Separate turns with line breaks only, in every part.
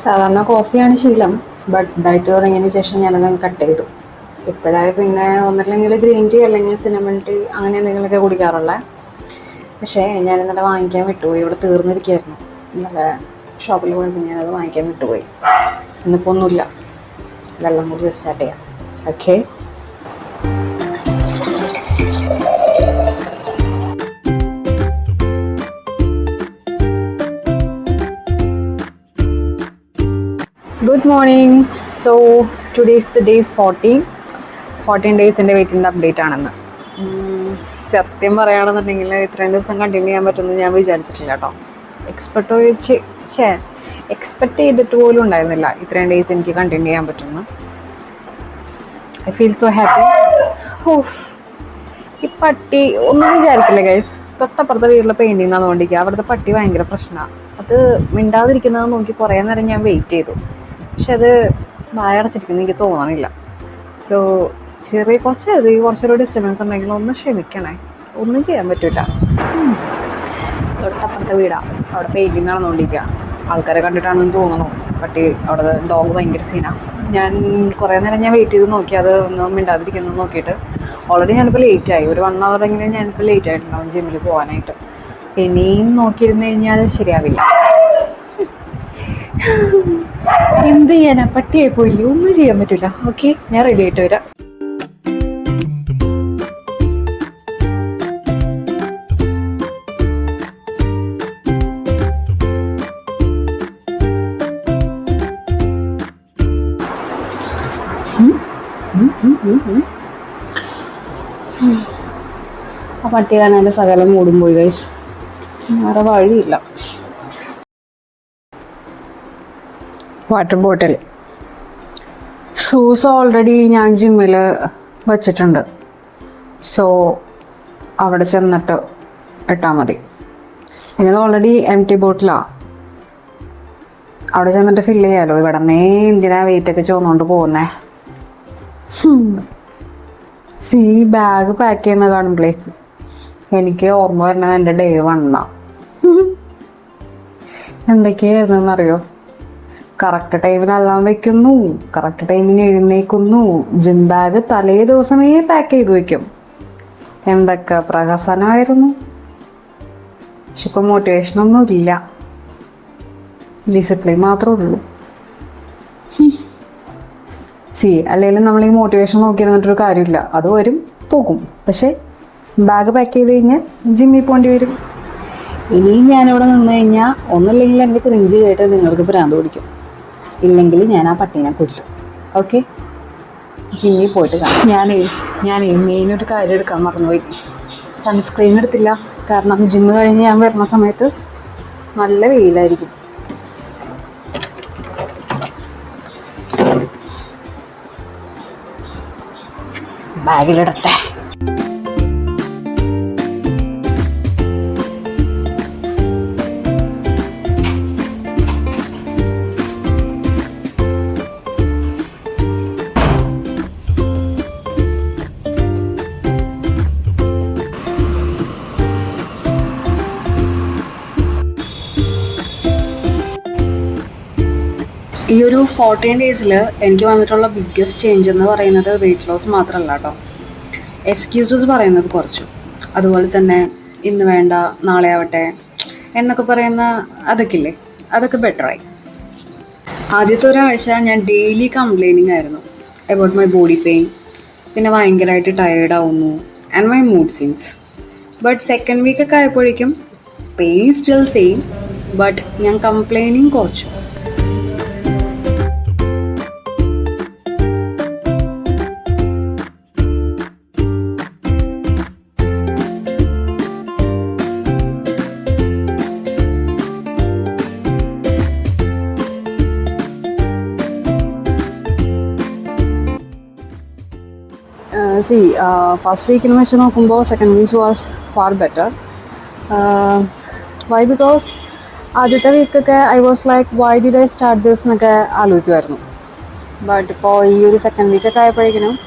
സാധാരണ കോഫിയാണ് ശീലം, but diet തുടങ്ങിയതിന് ശേഷം ഞാനത് കട്ട് ചെയ്തു. ഇപ്പോഴായി പിന്നെ ഒന്നല്ലെങ്കിൽ ഗ്രീൻ ടീ അല്ലെങ്കിൽ സിനമൺ ടീ അങ്ങനെ എന്തെങ്കിലുമൊക്കെ കുടിക്കാറുള്ളത്. പക്ഷേ ഞാൻ ഇന്നലെ വാങ്ങിക്കാൻ വിട്ടുപോയി, ഇവിടെ തീർന്നിരിക്കുകയായിരുന്നു. ഇന്നലെ ഷോപ്പിൽ പോയപ്പോൾ ഞാനത് വാങ്ങിക്കാൻ വിട്ടുപോയി. ഇന്നിപ്പോൾ ഒന്നുമില്ല, വെള്ളം കുടിച്ച് സ്റ്റാർട്ട് ചെയ്യാം. Okay. Good morning. So today is the day 14 ഡേയ്സിൻ്റെ വെയിറ്റിൻ്റെ അപ്ഡേറ്റ് ആണെന്ന്. സത്യം പറയുകയാണെന്നുണ്ടെങ്കിൽ ഇത്രയും ദിവസം കണ്ടിന്യൂ ചെയ്യാൻ പറ്റുമെന്ന് ഞാൻ വിചാരിച്ചിട്ടില്ല കേട്ടോ. എക്സ്പെക്റ്റ് ചെയ്തിട്ട് പോലും ഉണ്ടായിരുന്നില്ല ഇത്രയും ഡേയ്സ് എനിക്ക് കണ്ടിന്യൂ ചെയ്യാൻ പറ്റുമെന്ന്. I feel so happy. ഈ പട്ടി ഒന്നും വിചാരിക്കില്ല ഗൈസ്. തൊട്ടപ്പുറത്തെ വീട്ടിലെ പെയിൻറ്റിങ് നടന്നുകൊണ്ടിരിക്കുക. അവിടുത്തെ പട്ടി ഭയങ്കര പ്രശ്നമാണ്. അത് മിണ്ടാതിരിക്കുന്നത് നോക്കി കുറേ നേരം ഞാൻ വെയിറ്റ് ചെയ്തു, പക്ഷെ അത് വായടച്ചിരിക്കുന്നു എനിക്ക് തോന്നണില്ല. സോ കുറച്ചൊരു ഡിസ്റ്റർബൻസ് ഉണ്ടെങ്കിൽ ഒന്ന് ക്ഷമിക്കണേ, ഒന്നും ചെയ്യാൻ പറ്റൂല. തൊട്ടപ്പുറത്തെ വീടാണ്, അവിടെ പെയിൻറ്റിങ് നടന്നുകൊണ്ടിരിക്കുക. ആൾക്കാരെ കണ്ടിട്ടാണെന്ന് തോന്നണു. പട്ടി അവിടെ ഡോഗ് ഭയങ്കര സീനാണ്. ഞാൻ കുറേ നേരം വെയിറ്റ് ചെയ്ത് നോക്കി, അത് ഒന്നും മിണ്ടാതിരിക്കുന്നത് നോക്കിയിട്ട്. ഓൾറെഡി ഞാനിപ്പോൾ ലേറ്റായി, ഒരു 1 hour ഞാനിപ്പോൾ ലേറ്റ് ആയിട്ടുണ്ടാവും ജിമ്മിൽ പോകാനായിട്ട്. ഇനിയും നോക്കിയിരുന്നു കഴിഞ്ഞാൽ ശരിയാവില്ല. എന്ത് ചെയ്യാനാ, പട്ടിയായി പോയില്ലേ, ഒന്നും ചെയ്യാൻ പറ്റില്ല. ഓക്കെ, ഞാൻ റെഡി ആയിട്ട് വരാം. ആ പട്ടി കാണാൻ എൻ്റെ സകലം മൂടും പോയി ഗൈസ്. വേറെ വഴിയില്ല. വാട്ടർ ബോട്ടിൽ, ഷൂസ് ഓൾറെഡി ഞാൻ ജിമ്മിൽ വച്ചിട്ടുണ്ട്. സോ അവിടെ ചെന്നിട്ട് ഇട്ടാൽ മതി. ഇത് ഓൾറെഡി എംപ്റ്റി ബോട്ടിലാണ്, അവിടെ ചെന്നിട്ട് ഫില്ല് ചെയ്യാമല്ലോ. ഇവിടെ നിന്നേ എന്തിനാ വെയിറ്റൊക്കെ ചോന്നുകൊണ്ട് പോകുന്നേ. ഈ ബാഗ് പാക്ക് ചെയ്യുന്ന കാണുമ്പോഴേ എനിക്ക് ഓർമ്മ വരുന്നത് എൻ്റെ ഡേ 1 എന്തൊക്കെയായിരുന്നെന്നറിയോ? കറക്റ്റ് ടൈമിനെല്ലാം വെക്കുന്നു, കറക്റ്റ് ടൈമിന് എഴുന്നേക്കുന്നു, ജിം ബാഗ് തലേ ദിവസമേ പാക്ക് ചെയ്ത് വെക്കും. എന്തൊക്കെ പ്രഹസനമായിരുന്നു. പക്ഷെ ഇപ്പം മോട്ടിവേഷനൊന്നും ഇല്ല, ഡിസിപ്ലിൻ മാത്രമേ ഉള്ളൂ. അല്ലെങ്കിലും നമ്മൾ ഈ മോട്ടിവേഷൻ നോക്കി ഇരുന്നിട്ടൊരു കാര്യമില്ല. അത് വരും പോകും, പക്ഷേ ബാഗ് പാക്ക് ചെയ്ത് കഴിഞ്ഞാൽ ജിമ്മിൽ പോകേണ്ടി വരും. ഇനിയും ഞാനിവിടെ നിന്ന് കഴിഞ്ഞാൽ ഒന്നില്ലെങ്കിൽ എൻ്റെ ക്രിഞ്ച് കേട്ട് നിങ്ങൾക്ക് ഭ്രാന്ത് പിടിക്കും, ഇല്ലെങ്കിൽ ഞാൻ ആ പട്ടീനെ കൊല്ലും. ഓക്കെ, ജിമ്മിൽ പോയിട്ട് കാണാം. ഞാനേ മെയിനൊരു കാര്യം എടുക്കാൻ മറന്നുപോയി. സൺസ്ക്രീൻ എടുത്തില്ല, കാരണം ജിമ്മ് കഴിഞ്ഞ് ഞാൻ വരുന്ന സമയത്ത് നല്ല വെയിലായിരിക്കും. ബാഗിലിടട്ടെ. ഈ ഒരു 14 ഡേയ്സിൽ എനിക്ക് വന്നിട്ടുള്ള ബിഗ്ഗസ്റ്റ് ചേഞ്ച് എന്ന് പറയുന്നത് വെയിറ്റ് ലോസ് മാത്രമല്ല കേട്ടോ. എക്സ്ക്യൂസസ് പറയുന്നത് കുറച്ചു, അതുപോലെ തന്നെ ഇന്ന് വേണ്ട നാളെ ആവട്ടെ എന്നൊക്കെ പറയുന്ന അതൊക്കെ ബെറ്ററായി. ആദ്യത്തെ ഒരാഴ്ച ഞാൻ ഡെയിലി കംപ്ലൈനിങ് ആയിരുന്നു അബൌട്ട് മൈ ബോഡി പെയിൻ, പിന്നെ ഭയങ്കരമായിട്ട് ടയേർഡ് ആവുന്നു and my mood swings. But second വീക്കൊക്കെ ആയപ്പോഴേക്കും പെയിൻ സ്റ്റിൽ സെയിം, ബട്ട് ഞാൻ കംപ്ലൈനിങ് കുറച്ചു. ഫസ്റ്റ് വീക്കിന് വെച്ച് നോക്കുമ്പോൾ second week was far better. Why? Because ആദ്യത്തെ വീക്കൊക്കെ I was like why did I start this എന്നൊക്കെ ആലോചിക്കുമായിരുന്നു. ബട്ട് ഇപ്പോൾ ഈ ഒരു സെക്കൻഡ് വീക്കൊക്കെ ആയപ്പോഴേക്കും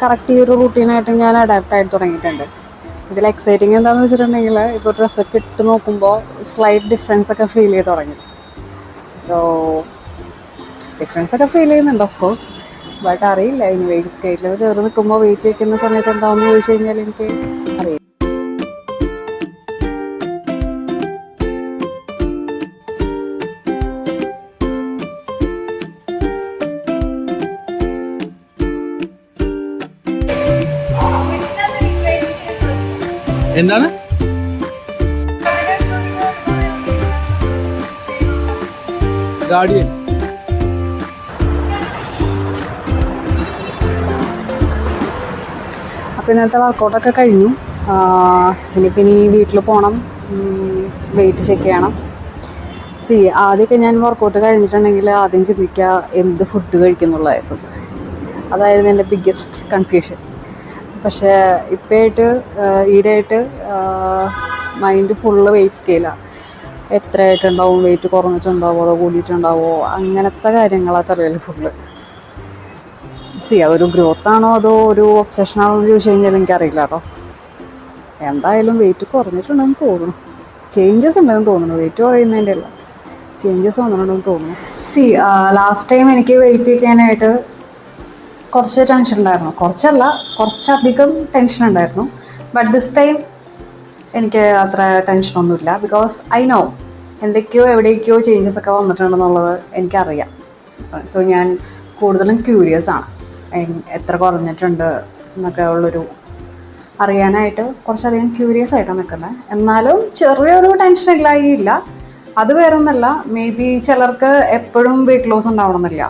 കറക്റ്റ് ഈ ഒരു റൂട്ടീനായിട്ട് ഞാൻ അഡാപ്റ്റ് ആയിട്ട് തുടങ്ങിയിട്ടുണ്ട്. ഇതിൽ എക്സൈറ്റിങ് എന്താണെന്ന് വെച്ചിട്ടുണ്ടെങ്കിൽ ഇപ്പോൾ ഡ്രസ്സൊക്കെ ഇട്ട് നോക്കുമ്പോൾ സ്ലൈറ്റ് ഡിഫറൻസ് ഒക്കെ ഫീൽ ചെയ്ത് തുടങ്ങി. സോ ഡിഫറൻസ് ഒക്കെ ഫീൽ ചെയ്യുന്നുണ്ട് ഓഫ് കോഴ്സ്. ബട്ട് അറിയില്ല ഇനി വെയിറ്റ് സ്കെയിലിൽ കയറി നിൽക്കുമ്പോൾ വെയിറ്റ് വയ്ക്കുന്ന സമയത്ത് എന്താണെന്ന് ചോദിച്ചു കഴിഞ്ഞാൽ എനിക്ക് അറിയില്ല.
എന്താണ് ഗാർഡിയൻ?
അപ്പോൾ ഇന്നത്തെ വർക്കൗട്ടൊക്കെ കഴിഞ്ഞു. ഇനിയിപ്പോൾ ഇനി വീട്ടിൽ പോകണം, വെയിറ്റ് ചെക്ക് ചെയ്യണം. ആദ്യമൊക്കെ ഞാൻ വർക്കൗട്ട് കഴിഞ്ഞിട്ടുണ്ടെങ്കിൽ ആദ്യം ചിന്തിക്കുക എന്ത് ഫുഡ് കഴിക്കുന്നുള്ളതായിരുന്നു. അതായിരുന്നു എൻ്റെ ബിഗ്ഗസ്റ്റ് കൺഫ്യൂഷൻ. പക്ഷേ ഇപ്പോഴായിട്ട് ഈടായിട്ട് മൈൻഡ് ഫുള്ള് വെയിറ്റ് സ്കെയിലാണ്. എത്രയായിട്ടുണ്ടാവും, വെയിറ്റ് കുറഞ്ഞിട്ടുണ്ടാവോ അതോ കൂടിയിട്ടുണ്ടാവോ, അങ്ങനത്തെ കാര്യങ്ങളാണ് തലയിൽ ഫുള്ള്. അതൊരു ഗ്രോത്താണോ അതോ ഒരു ഒബ്സഷനാണോ എന്ന് ചോദിച്ചു കഴിഞ്ഞാൽ എനിക്കറിയില്ല കേട്ടോ. എന്തായാലും വെയിറ്റ് കുറഞ്ഞിട്ടുണ്ടെന്ന് തോന്നുന്നു, ചേഞ്ചസ് ഉണ്ടെന്ന് തോന്നുന്നു. വെയിറ്റ് കുറയുന്നതിൻ്റെ അല്ല, ചേഞ്ചസ് വന്നിട്ടുണ്ടെന്ന് തോന്നുന്നു. ലാസ്റ്റ് ടൈം എനിക്ക് വെയിറ്റ് വയ്ക്കാനായിട്ട് കുറച്ച് ടെൻഷൻ ഉണ്ടായിരുന്നു. കുറച്ചധികം ടെൻഷൻ ഉണ്ടായിരുന്നു. ബട്ട് ദിസ് ടൈം എനിക്ക് അത്ര ടെൻഷനൊന്നുമില്ല. ബിക്കോസ് ഐ നോ എന്തൊക്കെയോ എവിടേക്കോ ചേഞ്ചസ് ഒക്കെ വന്നിട്ടുണ്ടെന്നുള്ളത് എനിക്കറിയാം. സോ ഞാൻ കൂടുതലും ക്യൂരിയസ് ആണ്, എത്ര കുറഞ്ഞിട്ടുണ്ട് എന്നൊക്കെ ഉള്ളൊരു അറിയാനായിട്ട് കുറച്ചധികം ക്യൂരിയസ് ആയിട്ടാണ് നിൽക്കുന്നത്. എന്നാലും ചെറിയൊരു ടെൻഷൻ ഇല്ലായില്ല. അത് വേറൊന്നല്ല, മേ ബി ചിലർക്ക് എപ്പോഴും വെയിറ്റ് ലോസ് ഉണ്ടാവണമെന്നില്ല.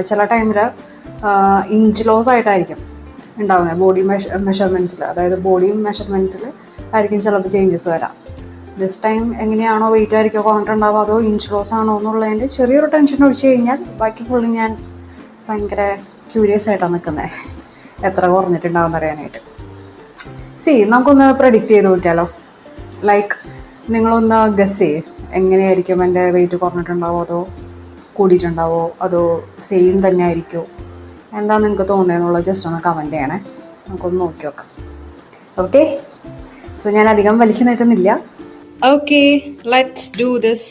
ചില ടൈമിൽ ഇഞ്ച് ലോസ് ആയിട്ടായിരിക്കും ഉണ്ടാവുന്നത്. ബോഡി മെഷർമെൻറ്റ്സിൽ, അതായത് ബോഡി മെഷർമെൻറ്റ്സിൽ ആയിരിക്കും ചിലപ്പോൾ ചേഞ്ചസ് വരാം. ദിസ് ടൈം എങ്ങനെയാണോ വെയിറ്റ് ആയിരിക്കും കുറഞ്ഞിട്ടുണ്ടാവുക അതോ ഇഞ്ച് ലോസ് ആണോ എന്നുള്ളതിൻ്റെ ചെറിയൊരു ടെൻഷൻ ഒഴിച്ച് കഴിഞ്ഞാൽ ബാക്കി ഫുള്ളി ഞാൻ ഭയങ്കര ക്യൂരിയസ് ആയിട്ടാണ് നിൽക്കുന്നത്, എത്ര കുറഞ്ഞിട്ടുണ്ടാവും അറിയാനായിട്ട്. നമുക്കൊന്ന് പ്രെഡിക്റ്റ് ചെയ്ത് നോക്കിയാലോ. ലൈക്ക് നിങ്ങളൊന്ന് ഗസ് ചെയ്യേ, എങ്ങനെയായിരിക്കും എൻ്റെ വെയിറ്റ് കുറഞ്ഞിട്ടുണ്ടാവോ അതോ കൂടിയിട്ടുണ്ടാവോ അതോ സെയിം തന്നെ ആയിരിക്കുമോ, എന്താ നിങ്ങൾക്ക് തോന്നുന്നതെന്നുള്ളത് ജസ്റ്റ് ഒന്ന് കമൻറ്റ് ചെയ്യണേ. നമുക്കൊന്ന് നോക്കി നോക്കാം. ഓക്കെ, ഞാൻ അധികം വലിച്ചു നീട്ടുന്നില്ല. Okay, let's do this.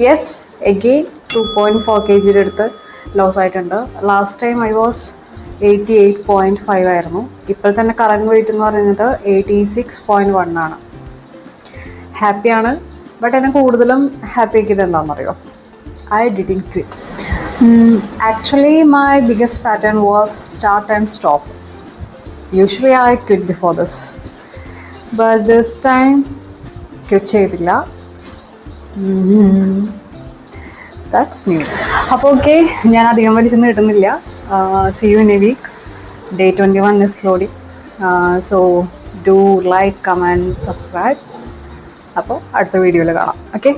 Yes, again 2.4 kg അടുത്ത് ലോസ് ആയിട്ടുണ്ട്. ലാസ്റ്റ് ടൈം ഐ വാസ് 88.5 ആയിരുന്നു. ഇപ്പോൾ തന്നെ കറൻറ്റ് വെയിറ്റ് എന്ന് പറയുന്നത് 86.1 ആണ്. ഹാപ്പിയാണ്. ബട്ട് എന്നെ കൂടുതലും ഹാപ്പി ആക്കിയത് എന്താണെന്നറിയോ, I didn't quit. Actually my biggest pattern was start and stop. Usually I quit before this, but this time quit ചെയ്തില്ല. That's new. അപ്പോൾ ഓക്കെ, ഞാൻ അധികം വലിച്ചൊന്നും കിട്ടുന്നില്ല. See you in a week. Day 21 is loading. So do like, comment, subscribe. അപ്പോൾ അടുത്ത വീഡിയോയിൽ കാണാം. Okay.